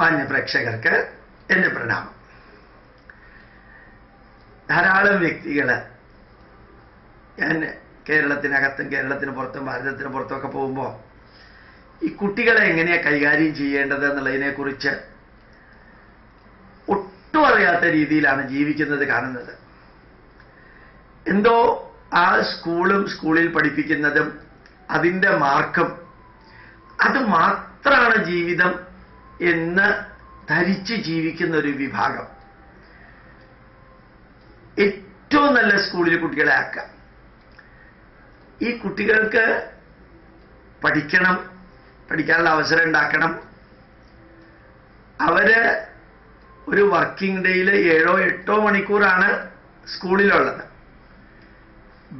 മാന്യ പ്രേക്ഷകർക്ക് എന്റെ പ്രണാമം. ധാരാളം വ്യക്തികള് ഞാൻ കേരളത്തിനകത്തും കേരളത്തിന് പുറത്തും ഭാരതത്തിന് പുറത്തുമൊക്കെ പോകുമ്പോൾ ഈ കുട്ടികളെ എങ്ങനെയാ കൈകാര്യം ചെയ്യേണ്ടത് എന്നുള്ളതിനെ കുറിച്ച് ഒട്ടും അറിയാത്ത രീതിയിലാണ് ജീവിക്കുന്നത് കാണുന്നത്. എന്തോ ആ സ്കൂളിൽ പഠിപ്പിക്കുന്നതും അതിൻ്റെ മാർക്കും അത് മാത്രമാണ് ജീവിതം എന്ന് ധരിച്ച് ജീവിക്കുന്ന ഒരു വിഭാഗം. ഏറ്റവും നല്ല സ്കൂളിൽ കുട്ടികളെ ആക്കാം. ഈ കുട്ടികൾക്ക് പഠിക്കണം, പഠിക്കാനുള്ള അവസരം ഉണ്ടാക്കണം. അവര് ഒരു വർക്കിംഗ് ഡേയിൽ 7-8 മണിക്കൂറാണ് സ്കൂളിലുള്ളത്.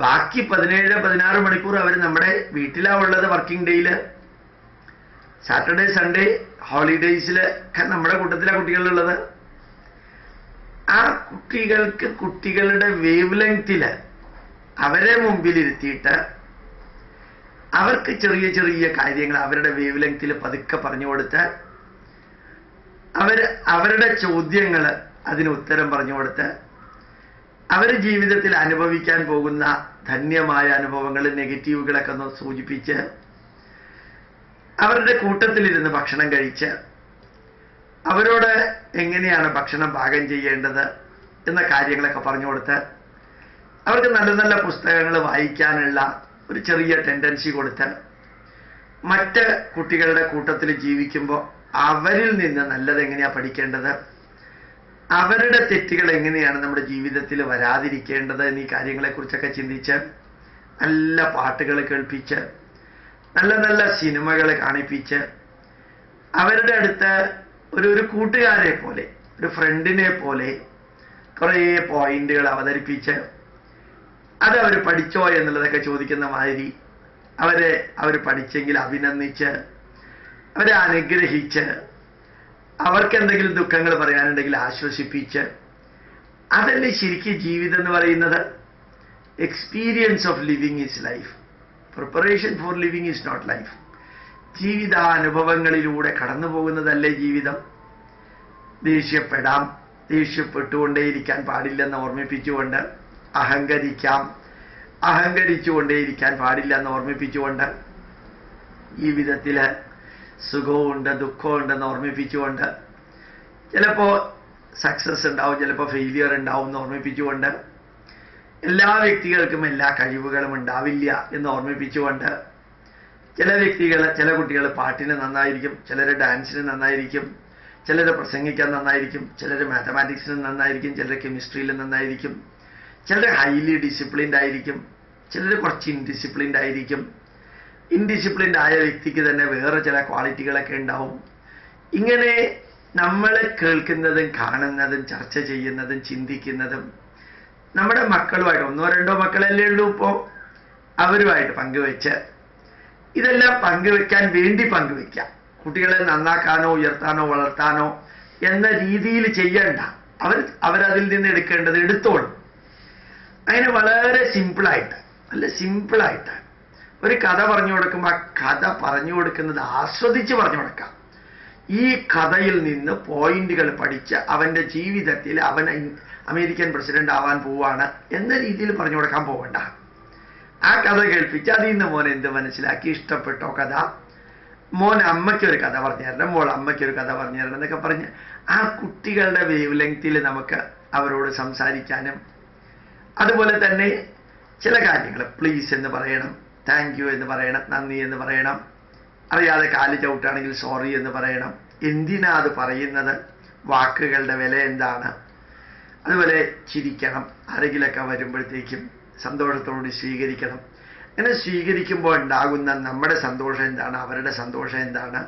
ബാക്കി 17-16 മണിക്കൂർ അവർ നമ്മുടെ വീട്ടിലാണ് ഉള്ളത്. വർക്കിംഗ് ഡേയിൽ സാറ്റർഡേ സൺഡേ ഹോളിഡേയ്സിലൊക്കെ നമ്മുടെ കൂട്ടത്തിലാണ് കുട്ടികളുള്ളത്. ആ കുട്ടികൾക്ക് കുട്ടികളുടെ വേവ് ലെങ്തില് അവരെ മുമ്പിലിരുത്തിയിട്ട് അവർക്ക് ചെറിയ ചെറിയ കാര്യങ്ങൾ അവരുടെ വേവ് ലെങ്തിൽ പതുക്കെ പറഞ്ഞു കൊടുത്ത് അവരുടെ ചോദ്യങ്ങൾ അതിന് ഉത്തരം പറഞ്ഞു കൊടുത്ത് അവർ ജീവിതത്തിൽ അനുഭവിക്കാൻ പോകുന്ന ധന്യമായ അനുഭവങ്ങൾ, നെഗറ്റീവുകളൊക്കെ ഒന്ന് സൂചിപ്പിച്ച് അവരുടെ കൂട്ടത്തിലിരുന്ന് ഭക്ഷണം കഴിച്ച് അവരോട് എങ്ങനെയാണ് ഭക്ഷണം പാകം ചെയ്യേണ്ടത് എന്ന കാര്യങ്ങളൊക്കെ പറഞ്ഞു കൊടുത്ത് അവർക്ക് നല്ല നല്ല പുസ്തകങ്ങൾ വായിക്കാനുള്ള ഒരു ചെറിയ ടെൻഡൻസി കൊടുത്ത് മറ്റ് കുട്ടികളുടെ കൂട്ടത്തിൽ ജീവിക്കുമ്പോൾ അവരിൽ നിന്ന് നല്ലത് എങ്ങനെയാണ് പഠിക്കേണ്ടത്, അവരുടെ തെറ്റുകൾ എങ്ങനെയാണ് നമ്മുടെ ജീവിതത്തിൽ വരാതിരിക്കേണ്ടത് എന്നീ കാര്യങ്ങളെക്കുറിച്ചൊക്കെ ചിന്തിച്ച് നല്ല പാട്ടുകൾ കേൾപ്പിച്ച് നല്ല നല്ല സിനിമകൾ കാണിപ്പിച്ച് അവരുടെ അടുത്ത് ഒരു കൂട്ടുകാരെ പോലെ, ഒരു ഫ്രണ്ടിനെ പോലെ കുറേ പോയിന്റുകൾ അവതരിപ്പിച്ച് അതവർ പഠിച്ചോ എന്നുള്ളതൊക്കെ ചോദിക്കുന്ന മാതിരി അവർ പഠിച്ചെങ്കിൽ അഭിനന്ദിച്ച് അവരെ അനുഗ്രഹിച്ച് അവർക്ക് എന്തെങ്കിലും ദുഃഖങ്ങൾ പറയാനുണ്ടെങ്കിൽ ആശ്വസിപ്പിച്ച് അതല്ലേ ശരിക്കും ജീവിതം എന്ന് പറയുന്നത്. Experience of living is life, preparation for living is not life. ജീവിതാനുഭവങ്ങളിലൂടെ കടന്നു പോകുന്നതല്ലേ ജീവിതം. ദേഷ്യപ്പെടാം, ദേഷ്യപ്പെട്ടുകൊണ്ടേയിരിക്കാൻ പാടില്ലെന്ന് ഓർമ്മിപ്പിച്ചുകൊണ്ട് അഹങ്കരിക്കാം, അഹങ്കരിച്ചുകൊണ്ടേയിരിക്കാൻ പാടില്ലെന്ന് ഓർമ്മിപ്പിച്ചുകൊണ്ട് ജീവിതത്തിൽ സുഖമുണ്ട് ദുഃഖമുണ്ടെന്ന് ഓർമ്മിപ്പിച്ചുകൊണ്ട് ചിലപ്പോൾ സക്സസ് ഉണ്ടാവും, ചിലപ്പോൾ ഫെയിലിയർ ഉണ്ടാവും എന്ന് ഓർമ്മിപ്പിച്ചുകൊണ്ട് എല്ലാ വ്യക്തികൾക്കും എല്ലാ കഴിവുകളും ഉണ്ടാവില്ല എന്ന് ഓർമ്മിപ്പിച്ചുകൊണ്ട് ചില കുട്ടികൾ പാട്ടിന് നന്നായിരിക്കും, ചിലർ ഡാൻസിന് നന്നായിരിക്കും, ചിലർ പ്രസംഗിക്കാൻ നന്നായിരിക്കും, ചിലർ മാത്തമാറ്റിക്സിന് നന്നായിരിക്കും, ചിലർ കെമിസ്ട്രിയിൽ നന്നായിരിക്കും, ചിലർ ഹൈലി ഡിസിപ്ലിൻഡ് ആയിരിക്കും, ചിലർ കുറച്ച് ഇൻഡിസിപ്ലിൻഡ് ആയിരിക്കും. ഇൻഡിസിപ്ലിൻഡ് ആയ വ്യക്തിക്ക് തന്നെ വേറെ ചില ക്വാളിറ്റികളൊക്കെ ഉണ്ടാവും. ഇങ്ങനെ നമ്മൾ കേൾക്കുന്നതും കാണുന്നതും ചർച്ച ചെയ്യുന്നതും ചിന്തിക്കുന്നതും നമ്മുടെ മക്കളുമായിട്ട് 1-2 മക്കളല്ലേ ഉള്ളൂ ഇപ്പോൾ, അവരുമായിട്ട് പങ്കുവെച്ച് ഇതെല്ലാം പങ്കുവെക്കാൻ വേണ്ടി പങ്കുവെക്കാം. കുട്ടികളെ നന്നാക്കാനോ ഉയർത്താനോ വളർത്താനോ എന്ന രീതിയിൽ ചെയ്യണ്ട. അവരതിൽ നിന്ന് എടുക്കേണ്ടത് എടുത്തോളും. അങ്ങനെ വളരെ സിമ്പിളായിട്ട്, നല്ല സിമ്പിളായിട്ട് ഒരു കഥ പറഞ്ഞു കൊടുക്കുമ്പോൾ ആ കഥ പറഞ്ഞു കൊടുക്കുന്നത് ആസ്വദിച്ച് പറഞ്ഞു കൊടുക്കാം. ഈ കഥയിൽ നിന്ന് പോയിന്റുകൾ പഠിച്ച് അവൻ്റെ ജീവിതത്തിൽ അവൻ അമേരിക്കൻ പ്രസിഡന്റ് ആവാൻ പോവാണ് എന്ന രീതിയിൽ പറഞ്ഞു കൊടുക്കാൻ പോകണ്ട. ആ കഥ കേൾപ്പിച്ച് അതിൽ നിന്ന് മോൻ എന്ത് മനസ്സിലാക്കി, ഇഷ്ടപ്പെട്ടോ കഥ, മോൻ അമ്മയ്ക്കൊരു കഥ പറഞ്ഞു തരണം, മോൾ അമ്മയ്ക്കൊരു കഥ പറഞ്ഞു തരണം എന്നൊക്കെ പറഞ്ഞ് ആ കുട്ടികളുടെ വേവ് ലെങ്തിൽ നമുക്ക് അവരോട് സംസാരിക്കാനും, അതുപോലെ തന്നെ ചില കാര്യങ്ങൾ പ്ലീസ് എന്ന് പറയണം, താങ്ക് യു എന്ന് പറയണം, നന്ദി എന്ന് പറയണം, അറിയാതെ കാല് ചവിട്ടാണെങ്കിൽ സോറി എന്ന് പറയണം. എന്തിനാ അത് പറയുന്നത്, വാക്കുകളുടെ വില എന്താണ്. അതുപോലെ ചിരിക്കണം, ആരെങ്കിലൊക്കെ വരുമ്പോഴത്തേക്കും സന്തോഷത്തോട് സ്വീകരിക്കണം. അങ്ങനെ സ്വീകരിക്കുമ്പോൾ ഉണ്ടാകുന്ന നമ്മുടെ സന്തോഷം എന്താണ്, അവരുടെ സന്തോഷം എന്താണ്.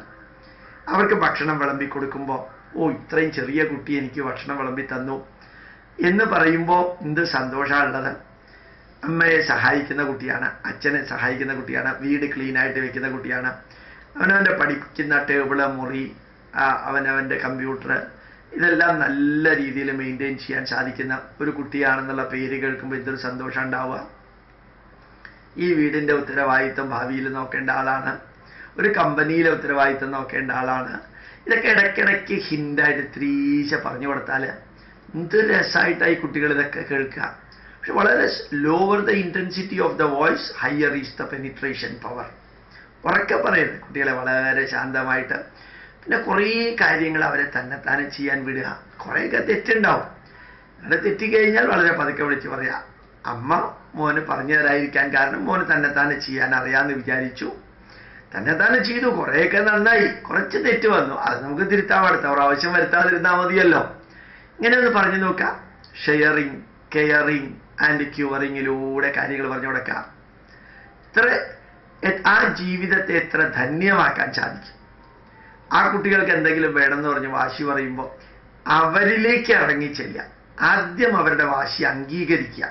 അവർക്ക് ഭക്ഷണം വിളമ്പി കൊടുക്കുമ്പോൾ ഇത്രയും ചെറിയ കുട്ടി എനിക്ക് ഭക്ഷണം വിളമ്പി തന്നു എന്ന് പറയുമ്പോൾ എന്ത് സന്തോഷമുള്ളത്. അമ്മയെ സഹായിക്കുന്ന കുട്ടിയാണ്, അച്ഛനെ സഹായിക്കുന്ന കുട്ടിയാണ്, വീട് ക്ലീനായിട്ട് വെക്കുന്ന കുട്ടിയാണ്, അവനവൻ്റെ പഠിക്കുന്ന ടേബിള്, മുറി, അവനവൻ്റെ കമ്പ്യൂട്ടർ, ഇതെല്ലാം നല്ല രീതിയിൽ മെയിൻറ്റെയിൻ ചെയ്യാൻ സാധിക്കുന്ന ഒരു കുട്ടിയാണെന്നുള്ള പേര് കേൾക്കുമ്പോൾ എന്തൊരു സന്തോഷം ഉണ്ടാവുക. ഈ വീടിൻ്റെ ഉത്തരവാദിത്വം ഭാവിയിൽ നോക്കേണ്ട ആളാണ്, ഒരു കമ്പനിയിലെ ഉത്തരവാദിത്വം നോക്കേണ്ട ആളാണ്, ഇതൊക്കെ ഇടയ്ക്കിടയ്ക്ക് ഹിൻ്റായിട്ട് ത്രീശ പറഞ്ഞു കൊടുത്താൽ എന്ത് രസമായിട്ടായി കുട്ടികൾ ഇതൊക്കെ കേൾക്കുക. പക്ഷെ വളരെ lower the intensity of the voice, higher is the penetration power. ഉറക്കെ പറയുന്നത് കുട്ടികളെ വളരെ ശാന്തമായിട്ട്. പിന്നെ കുറേ കാര്യങ്ങൾ അവരെ തന്നെത്താനെ ചെയ്യാൻ വിടുക. കുറേയൊക്കെ തെറ്റുണ്ടാവും. അങ്ങനെ തെറ്റിക്കഴിഞ്ഞാൽ വളരെ പതുക്കെ വിളിച്ച് പറയാം, അമ്മ മോന് പറഞ്ഞു തരാതിരിക്കാൻ കാരണം മോന് തന്നെത്താനെ ചെയ്യാൻ അറിയാമെന്ന് വിചാരിച്ചു, തന്നെത്താനെ ചെയ്തു, കുറേയൊക്കെ നന്നായി, കുറച്ച് തെറ്റ് വന്നു, അത് നമുക്ക് തിരുത്താൻ അടുത്ത പ്രാവശ്യം വരുത്താതിരുന്നാൽ മതിയല്ലോ. ഇങ്ങനെ ഒന്ന് പറഞ്ഞു നോക്കാം. ഷെയറിങ്, കെയറിങ് ആൻഡ് ക്യൂറിങ്ങിലൂടെ കാര്യങ്ങൾ പറഞ്ഞു കൊടുക്കാം. ആ ജീവിതത്തെ എത്ര ധന്യമാക്കാൻ സാധിക്കും. ആ കുട്ടികൾക്ക് എന്തെങ്കിലും വേണമെന്ന് പറഞ്ഞ് വാശി പറയുമ്പോൾ അവരിലേക്ക് ഇറങ്ങിച്ചെല്ലുക. ആദ്യം അവരുടെ വാശി അംഗീകരിക്കുക.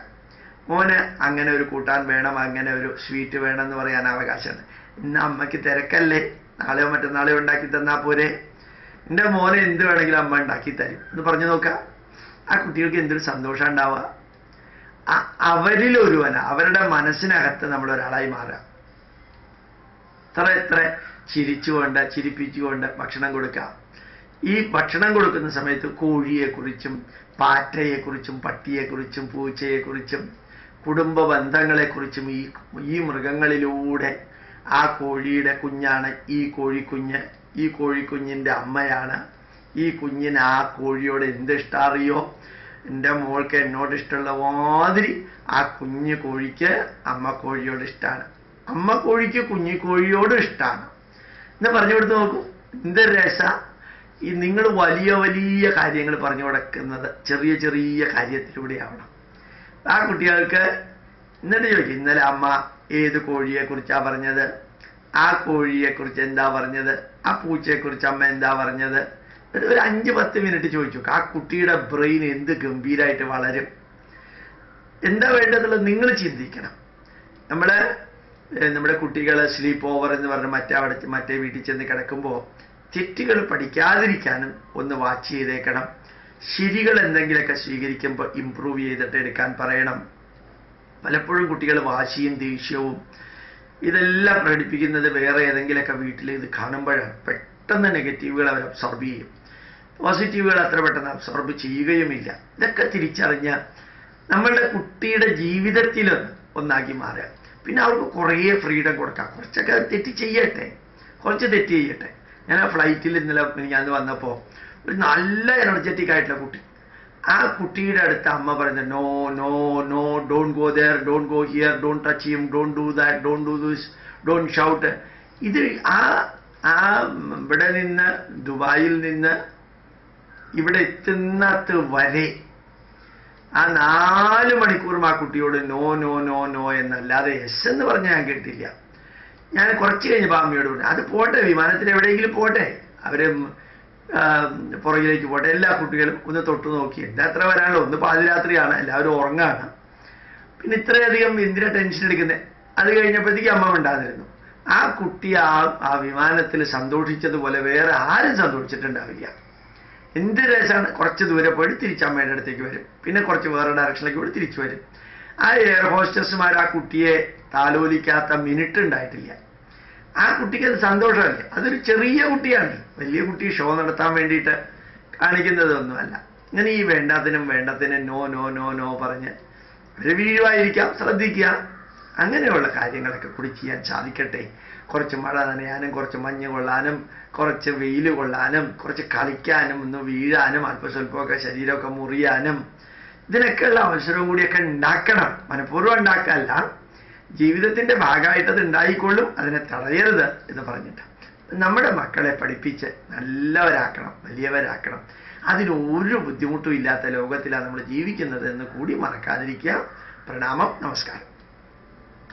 മോന് അങ്ങനെ ഒരു കൂട്ടാൻ വേണം, അങ്ങനെ ഒരു സ്വീറ്റ് വേണം എന്ന് പറയാൻ അവകാശമുണ്ട്. ഇന്ന് അമ്മയ്ക്ക് തിരക്കല്ലേ, നാളെയോ മറ്റന്നാളെയോ ഉണ്ടാക്കി തന്നാൽ പോരെ, എൻ്റെ മോനെ എന്ത് വേണമെങ്കിലും അമ്മ ഉണ്ടാക്കി തരും എന്ന് പറഞ്ഞു നോക്കാം. ആ കുട്ടികൾക്ക് എന്തൊരു സന്തോഷം ഉണ്ടാവുക. അവരിലൊരുവന, അവരുടെ മനസ്സിനകത്ത് നമ്മളൊരാളായി മാറുക. എത്ര ചിരിച്ചുകൊണ്ട് ചിരിപ്പിച്ചുകൊണ്ട് ഭക്ഷണം കൊടുക്കാം. ഈ ഭക്ഷണം കൊടുക്കുന്ന സമയത്ത് കോഴിയെക്കുറിച്ചും പാറ്റയെക്കുറിച്ചും പട്ടിയെക്കുറിച്ചും പൂച്ചയെക്കുറിച്ചും കുടുംബ ബന്ധങ്ങളെക്കുറിച്ചും ഈ മൃഗങ്ങളിലൂടെ ആ കോഴിയുടെ കുഞ്ഞാണ് ഈ കോഴിക്കുഞ്ഞ്, ഈ കോഴിക്കുഞ്ഞിൻ്റെ അമ്മയാണ്, ഈ കുഞ്ഞിന് ആ കോഴിയോട് എന്ത് ഇഷ്ടമറിയോ, എൻ്റെ മോൾക്ക് എന്നോട് ഇഷ്ടമുള്ള മാതിരി ആ കുഞ്ഞു കോഴിക്ക് അമ്മ കോഴിയോട് ഇഷ്ടമാണ്, അമ്മ കോഴിക്ക് കുഞ്ഞു കോഴിയോടും ഇഷ്ടമാണ് എന്ന് പറഞ്ഞു കൊടുത്ത് നോക്കൂ. എന്ത് രസ. ഈ നിങ്ങൾ വലിയ വലിയ കാര്യങ്ങൾ പറഞ്ഞു കൊടുക്കുന്നത് ചെറിയ ചെറിയ കാര്യത്തിലൂടെയാവണം. ആ കുട്ടികൾക്ക് എന്നിട്ട് ചോദിക്കും, ഇന്നലെ അമ്മ ഏത് കോഴിയെക്കുറിച്ചാണ് പറഞ്ഞത്, ആ കോഴിയെക്കുറിച്ച് എന്താ പറഞ്ഞത്, ആ പൂച്ചയെക്കുറിച്ച് അമ്മ എന്താ പറഞ്ഞത്. ഒരു 5-10 മിനിറ്റ് ചോദിച്ചു. ആ കുട്ടിയുടെ ബ്രെയിൻ എന്ത് ഗംഭീരമായിട്ട് വളരും. എന്താ വേണ്ടതുള്ളത് നിങ്ങൾ ചിന്തിക്കണം. നമ്മുടെ കുട്ടികൾ സ്ലീപ്പ് ഓവർ എന്ന് പറഞ്ഞ് മറ്റേ വീട്ടിൽ ചെന്ന് കിടക്കുമ്പോൾ തെറ്റുകൾ പഠിക്കാതിരിക്കാനും ഒന്ന് വാച്ച് ചെയ്തേക്കണം. ശരികൾ എന്തെങ്കിലുമൊക്കെ സ്വീകരിക്കുമ്പോൾ ഇമ്പ്രൂവ് ചെയ്തിട്ട് എടുക്കാൻ പറയണം. പലപ്പോഴും കുട്ടികൾ വാശിയും ദേഷ്യവും ഇതെല്ലാം പ്രകടിപ്പിക്കുന്നത് വേറെ ഏതെങ്കിലുമൊക്കെ വീട്ടിൽ ഇത് കാണുമ്പോഴാണ്. പെട്ടെന്ന് നെഗറ്റീവുകൾ അവർ അബ്സോർബ് ചെയ്യും, പോസിറ്റീവുകൾ അത്ര പെട്ടെന്ന് അബ്സോർബ് ചെയ്യുകയുമില്ല. ഇതൊക്കെ തിരിച്ചറിഞ്ഞ് നമ്മളുടെ കുട്ടിയുടെ ജീവിതത്തിൽ ഒന്നാക്കി മാറുക. പിന്നെ അവർക്ക് കുറേ ഫ്രീഡം കൊടുക്കാം. കുറച്ചൊക്കെ തെറ്റ് ചെയ്യട്ടെ, കുറച്ച് തെറ്റ് ചെയ്യട്ടെ. ഞാൻ ആ ഫ്ലൈറ്റിൽ ഇന്നലെ ഞാൻ വന്നപ്പോൾ ഒരു നല്ല എനർജറ്റിക് ആയിട്ടുള്ള കുട്ടി, ആ കുട്ടിയുടെ അടുത്ത് അമ്മ പറയുന്നത് no no no, don't go there, don't go here, don't touch him, don't do that, don't do this, don't shout. ഇത് ഇവിടെ നിന്ന് ദുബായിൽ നിന്ന് ഇവിടെ എത്തുന്നത് വരെ ആ 4 മണിക്കൂറും ആ കുട്ടിയോട് നോ നോ നോ നോ എന്നല്ലാതെ എസ് എന്ന് പറഞ്ഞ് ഞാൻ കേട്ടില്ല. ഞാൻ കുറച്ച് കഴിഞ്ഞപ്പോൾ അമ്മയോട് പറഞ്ഞു, അത് പോട്ടെ, വിമാനത്തിൽ എവിടെയെങ്കിലും പോട്ടെ, അവര് പുറകിലേക്ക് പോട്ടെ, എല്ലാ കുട്ടികളും ഒന്ന് തൊട്ടു നോക്കി. എന്താ അത്ര വരാനുള്ളൂ, ഒന്ന് പാതിരാത്രിയാണ്, എല്ലാവരും ഉറങ്ങാണ്, പിന്നെ ഇത്രയധികം എന്തിനാ ടെൻഷൻ എടുക്കുന്നത്. അത് കഴിഞ്ഞപ്പോഴത്തേക്ക് അമ്മ ഉണ്ടായിരുന്നു. ആ കുട്ടി ആ വിമാനത്തിൽ സന്തോഷിച്ചതുപോലെ വേറെ ആരും സന്തോഷിച്ചിട്ടുണ്ടാവില്ല. എന്ത് രസമാണ്. കുറച്ച് ദൂരെ പോയിട്ട് തിരിച്ചമ്മയുടെ അടുത്തേക്ക് വരും, പിന്നെ കുറച്ച് വേറെ ഡയറക്ഷനിലേക്ക് പോയി തിരിച്ചു വരും. ആ എയർ ഹോസ്റ്റസ്മാർ ആ കുട്ടിയെ താലോലിക്കാത്ത മിനിറ്റ് ഉണ്ടായിട്ടില്ല. ആ കുട്ടിക്ക് അത് സന്തോഷമല്ലേ. അതൊരു ചെറിയ കുട്ടിയാണ്, വലിയ കുട്ടി ഷോ നടത്താൻ വേണ്ടിയിട്ട് കാണിക്കുന്നതൊന്നുമല്ല. ഇങ്ങനെ ഈ വേണ്ടതിനും നോ നോ നോ നോ പറഞ്ഞ് ഒരു വീഴുവായിരിക്കാം, ശ്രദ്ധിക്കുക. അങ്ങനെയുള്ള കാര്യങ്ങളൊക്കെ കൂടി ചെയ്യാൻ സാധിക്കട്ടെ. കുറച്ച് മഴ നനയാനും, കുറച്ച് മഞ്ഞ് കൊള്ളാനും, കുറച്ച് വെയിൽ കൊള്ളാനും, കുറച്ച് കളിക്കാനും, ഒന്ന് വീഴാനും, അല്പസ്വല്പമൊക്കെ ശരീരമൊക്കെ മുറിയാനും, ഇതിനൊക്കെയുള്ള അവസരവും കൂടിയൊക്കെ ഉണ്ടാക്കണം. മനഃപൂർവ്വം ഉണ്ടാക്കാനല്ല, ജീവിതത്തിന്റെ ഭാഗമായിട്ടത് ഉണ്ടായിക്കൊള്ളും, അതിനെ തടയരുത് എന്ന് പറഞ്ഞിട്ട് നമ്മുടെ മക്കളെ പഠിപ്പിച്ച് നല്ലവരാക്കണം, വലിയവരാക്കണം. അതിനൊരു ബുദ്ധിമുട്ടും ഇല്ലാത്ത ലോകത്തിലാണ് നമ്മൾ ജീവിക്കുന്നത് എന്ന് കൂടി മറക്കാതിരിക്കുക. പ്രണാമം, നമസ്കാരം.